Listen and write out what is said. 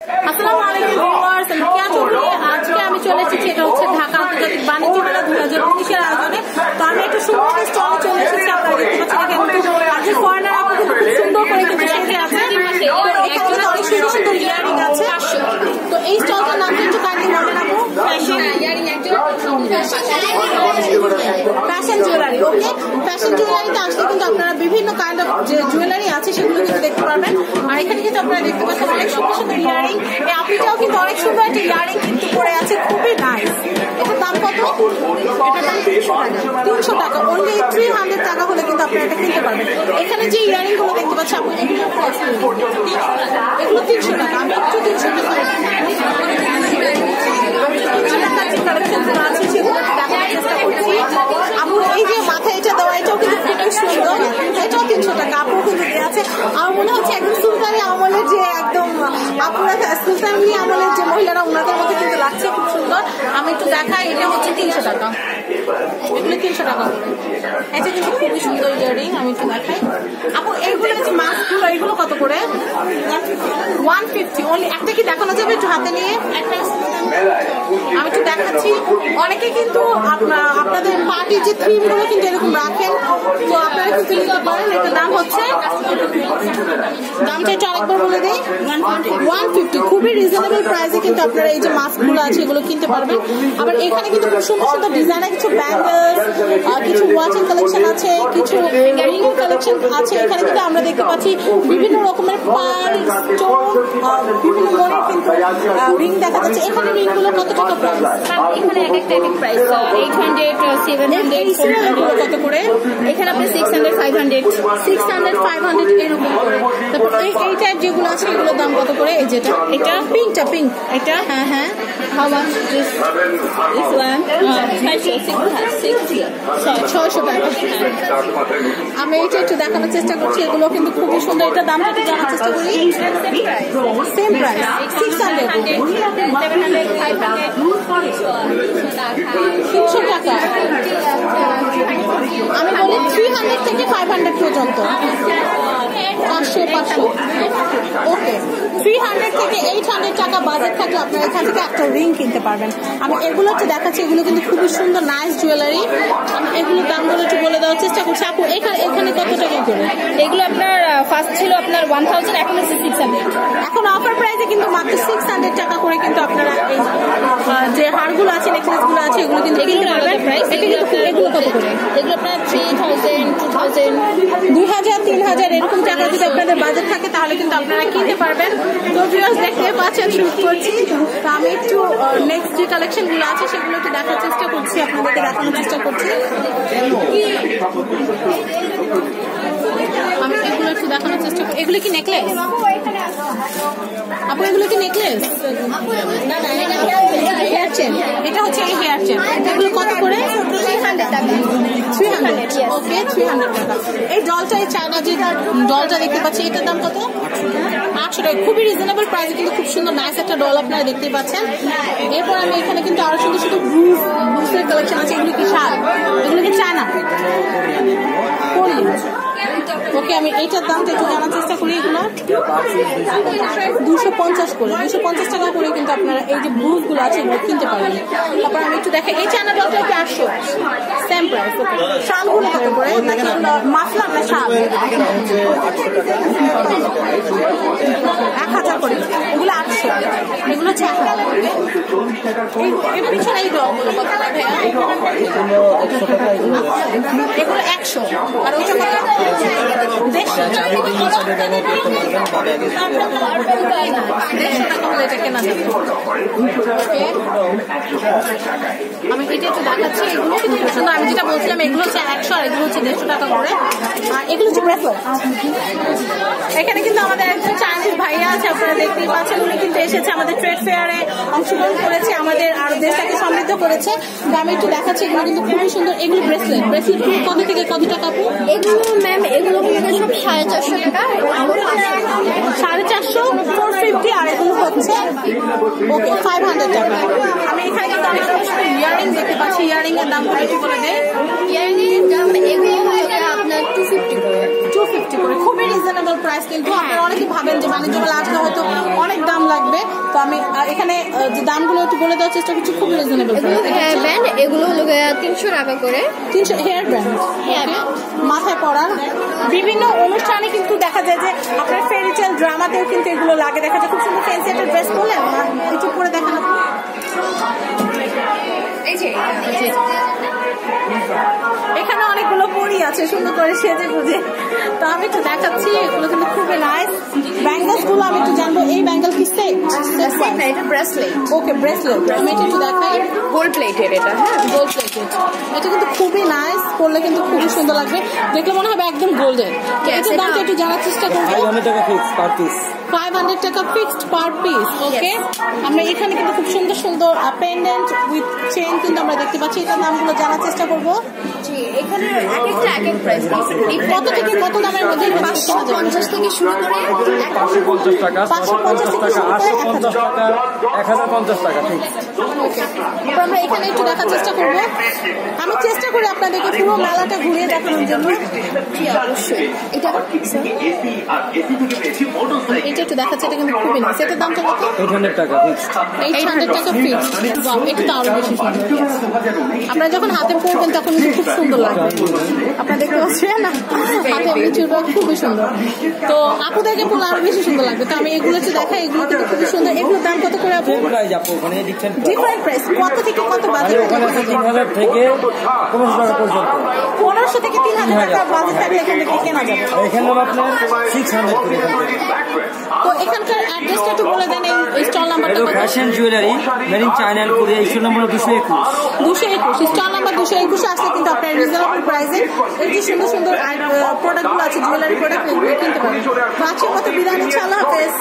আসসালামু আলাইকুম ভিউয়ার্স, আমি কেয়া চৌধুরী। আজকে আমি চলে এসেছি, এটা হচ্ছে ঢাকা আন্তর্জাতিক বাণিজ্য মেলা 2019-এর আয়োজনে। তো আমি একটু সুন্দর স্টলে চলে এসেছি। আপনারা দেখতে পাচ্ছেন আজকে ফরেনার আপু কিন্তু খুব সুন্দর করে কিন্তু সেজে আছে। তো এখানে অনেক সুন্দর সুন্দর ইয়ারিং আছে। তো এই স্টলটার নামটা একটু কাইন্ডলি বলেন আপু। Fashion jewellery. ওকে, ফ্যাশন জুয়েলারিতে আসলে কিন্তু আপনারা বিভিন্ন কাইন্ড অফ যে জুয়েলারি আছে সেগুলো কিন্তু দেখতে পারবেন। আর এখানে কিন্তু আপনারা দেখতে পাচ্ছেন অনেক সুন্দর সুন্দর ইয়ারিং। এই আপুটাও কিন্তু অনেক সুন্দর একটা ইয়ারিং কিন্তু পরে আছে, খুবই নাইস। এটার দাম কত? এটার দাম 300 টাকা। অনলি 300 টাকা হলে কিন্তু আপনারা এটা কিনতে পারবেন। এখানে যে ইয়ারিং গুলো দেখতে পাচ্ছেন আপনি, এগুলো 300 টাকা। আমি একটু 300 টাকা আছে সেগুলো দেখার চেষ্টা করছি। আপু এই যে মাথায় এটা দেওয়া, এটাও কিন্তু খুবই সুন্দর, এটাও 300 টাকা। আপু কিন্তু দেওয়া আছে। আমার মনে হচ্ছে একদম সুলতানি আমলের যে একদম আপুরা সুলতানি আমলের যে মহিলারা ওনাদের মধ্যে কিন্তু লাগছে, খুব সুন্দর। আমি একটু দেখাই, এটা হচ্ছে 300 টাকা। এগুলো 300 টাকা করে। এটা কিন্তু খুবই সুন্দর ইয়ারিং। আমি একটু দেখাই আপু, এইগুলো যে মাস্কগুলো এগুলো কত করে? 150 অনলি। একটা কি দেখানো যাবে একটু হাতে নিয়ে? আমি একটু দেখাচ্ছি। অনেকে কিন্তু আপনাদের পার্টির যে থিম গুলো কিন্তু এরকম রাখেন, তো আপনারা কিন্তু নিতে পারেন। এটার দাম হচ্ছে, দামটা একটু আরেকবার বলে দিই, 150। খুবই রিজনেবল প্রাইসে কিন্তু আপনারা এই যে মাস্ক গুলো আছে এগুলো কিনতে পারবেন। আবার এখানে কিন্তু খুব সুন্দর সুন্দর ডিজাইনের কিছু ব্যাঙ্গলস, কিছু ওয়াচিং কালেকশন আছে, কিছু রিং কালেকশন আছে। এখানে কিন্তু আমরা দেখতে পাচ্ছি বিভিন্ন রকমের পার্ল, স্টোন, বিভিন্ন মনের কিন্তু রিং দেখা যাচ্ছে। এখানে রিং গুলো কত টাকা প্রাইস? এখানে এক একটা প্রাইস 800, 700, কত করে? এখানে আপনি 600, 500, 500 এরকম করে। তারপর এই টাইপ যেগুলো আছে এগুলোর দাম কত করে? এই যেটা, এটা পিঙ্কটা, পিঙ্ক এটা, হ্যাঁ হ্যাঁ, how much this one? 600 টাকা। আমি এটা একটু দেখানোর চেষ্টা করছি। এগুলো কিন্তু খুবই সুন্দর। এটা দামটা একটু জানার চেষ্টা করি। সেম প্রাইস 600, 700, 500, 300 টাকা। আমি বলি 300 থেকে 500 পর্যন্ত, 500। ওকে, 300 থেকে 800 টাকা বাজেট থাকলে আপনারা এখান থেকে একটা রিং কিনতে পারবেন। আমি এগুলো একটু দেখাচ্ছি। এগুলো কিন্তু খুবই সুন্দর নাইস জুয়েলারি। আমি এগুলোর দামগুলো একটু বলে দেওয়ার চেষ্টা করছি। আপু এখানে কত টাকা করে? এগুলো আপনার ফার্স্ট ছিল আপনার 1000, এখন আছে 600। এখন অফার প্রাইসে কিন্তু মাত্র 600 টাকা করে কিন্তু আপনারা এই যে হারগুলো আছে, নেকলেস গুলো আছে এগুলো কিন্তু কিনতে পারবেন। এগুলো কত করে? এগুলো আপনার 3000, 2000, 2000, 3000 এরকম টাকা যদি আপনাদের বাজেট থাকে তাহলে কিন্তু আপনারা কিনতে পারবেন। তো ভিউয়ার্স দেখতে পাচ্ছেন, শুট করছি। তো আমি একটু নেক্সট যে কালেকশন গুলো আছে সেগুলো একটু দেখার চেষ্টা করছি, আপনাদেরকে দেখানোর চেষ্টা করছি। আমি এগুলো একটু দেখানোর চেষ্টা করি। এগুলো কি নেকলেস আপু? এগুলো কি নেকলেস? Hair chain. এটা হচ্ছে এই হেয়ার চেন। এগুলো কত করে? 300 টাকা। 300। ওকে, 300 টাকা। এই ডলটা, এই চায়না যে ডলটা দেখতে পাচ্ছি, এটার দাম কত? 800 টাকা। খুবই রিজনেবল প্রাইসে কিন্তু খুব সুন্দর নাইস একটা ডল আপনারা দেখতে পাচ্ছেন। এরপর আমি এখানে কিন্তু আরো সুন্দর সুন্দর ব্রুসের কালেকশন আছে। এগুলো কি শাল? এগুলো কি চায়না? ওকে, আমি এইটার দামটা একটু জানার চেষ্টা করি। এগুলো 250 করে, 250 টাকা করে কিন্তু আপনারা এই যে ব্লুজ গুলো আছে এগুলো কিনতে পারবেন। তারপর আমি একটু দেখে এই চায়না ডলটা 800, সেম প্রাইস। ওকে, শালগুলো কত করে? নাকি মাফলার না শাল? 1000 করে। এগুলো 800, এগুলো হচ্ছে 1000। এর পিছনে এই ডলগুলো কত করে ভাইয়া? এগুলো 100। আর ওইটা কত? 150 টাকা হলে এটা কেনা যাবে। আমি এটা একটু দেখাচ্ছি। এগুলো কিন্তু খুব সুন্দর। আমি যেটা বলছিলাম এগুলো হচ্ছে 100 আর এগুলো হচ্ছে 150 টাকা করে। আর এগুলো হচ্ছে ব্রেসলেট। এখানে কিন্তু আমাদের একজন চাইনিজ ভাইয়া আছে, আপনারা দেখতেই পাচ্ছেন। উনি কিন্তু এসেছে আমাদের ট্রেড ফেয়ারে অংশগ্রহণ করেছে, আমাদের আরো দেশটাকে সমৃদ্ধ করেছে। তো আমি একটু দেখাচ্ছি। এগুলো কিন্তু খুবই সুন্দর। এগুলো ব্রেসলেট কত থেকে কত টাকা আপু? এগুলো ম্যাম, এগুলো সব 450 টাকা। 450, 450। আর এগুলো হচ্ছে ওকে 500 টাকা। আমি এখানে কিন্তু ইয়ারিং দেখতে পাচ্ছি। ইয়ারিং এর দাম একটু বলে দেয়। ইয়ারিং এর দাম এগুলো আপনার 250 করে। 250 করে, খুবই রিজনেবল প্রাইস। কিন্তু আপনারা অনেকে ভাবেন যে বাণিজ্য মেলা আসলে হয়তো অনেক দাম লাগবে, তো আমি এখানে যে দামগুলো একটু বলে দেওয়ার চেষ্টা করছি, খুবই রিজনেবল প্রাইস। হেয়ার ব্যান্ড এগুলো হলো 300 টাকা করে। 300 হেয়ার ব্যান্ড মাথায় পরার। বিভিন্ন অনুষ্ঠানে কিন্তু দেখা যায় যে আপনার ফেরিটেল ড্রামাতেও কিন্তু এগুলো লাগে, দেখা যায় খুব সুন্দর ফ্যান্সি একটা ড্রেস পরলেন, কিছু করে দেখানো। এখানে অনেকগুলো পরি আছে সুন্দর করে সেজে গুজে, তো আমি একটু দেখাচ্ছি। এগুলো কিন্তু খুবই নাইস। ব্যাঙ্গলস গুলো আমি একটু জানবো, এই ব্যাঙ্গল কি সেট? এটা ব্রেসলেট। ওকে, ব্রেসলেট। আমি এটা একটু দেখাই। গোল্ড প্লেটেড এটা। হ্যাঁ, গোল্ড প্লেটেড। এটা কিন্তু খুবই নাইস, পরলে কিন্তু খুবই সুন্দর লাগবে, দেখলে মনে হবে একদম গোল্ডেন। এটার দামটা একটু জানার চেষ্টা করবো। 500 টাকা ফিক্স পার পিস। 500 টাকা ফিক্সড পার পিস। ওকে, আমরা এখানে কিন্তু খুব সুন্দর সুন্দর পেন্ডেন্ট উইথ চেইন কিন্তু আমরা দেখতে পাচ্ছি। এটার দামগুলো জানার চেষ্টা করবো। এখানে এক একটা এক প্রাইস। কত থেকে কত দামের মধ্যে? 550 থেকে শুরু করে 550 টাকা, 750 টাকা, 850 টাকা, 1050 টাকা ফিক্স। আমরা এখানে একটু দেখার চেষ্টা করবো। আমি চেষ্টা করি আপনাদেরকে পুরো মেলাটা ঘুরিয়ে দেখানোর জন্য। এটা একটু দেখাচ্ছে, এটা কিন্তু খুবই নাইস। এটার দামটা কত? 800 টাকা ফিক্স। 800 টাকা ফিক্স। এটা তো আরো বেশি সুন্দর। আপনারা যখন হাতে পরবেন তখন খুব সুন্দর লাগবে। আপনারা দেখতে পাচ্ছেন না, হাতে চুলটা খুবই সুন্দর। তো আপুদেরকে পরলে আরো বেশি সুন্দর লাগবে। তো আমি এগুলো একটু দেখাই, এগুলো কিন্তু খুবই সুন্দর। এগুলোর দাম কত করে আপু? প্রাইস আপু ওখানে দিচ্ছেন ডিফারেন্ট প্রাইস। কত থেকে কত বাজেট? ওখানে 3000 থেকে 1500 টাকা পর্যন্ত। 1500 থেকে 3000 টাকা বাজেট থাকলে এখান থেকে কেনা যাবে। এখানে আপনার 600 করে। তো এখানকার অ্যাড্রেসটা একটু বলে দেন, এই স্টল নাম্বারটা কত? Fashion jewellery made in China, Korea, stall number 221। 221 stall number 221 আসলে কিন্তু আপনার রিজনেবল প্রাইসে এই যে সুন্দর সুন্দর প্রোডাক্টগুলো আছে, জুয়েলারি প্রোডাক্ট, এগুলো কিনতে পারেন। আজকের মতো বিদায় নিচ্ছি, আল্লাহ হাফেজ।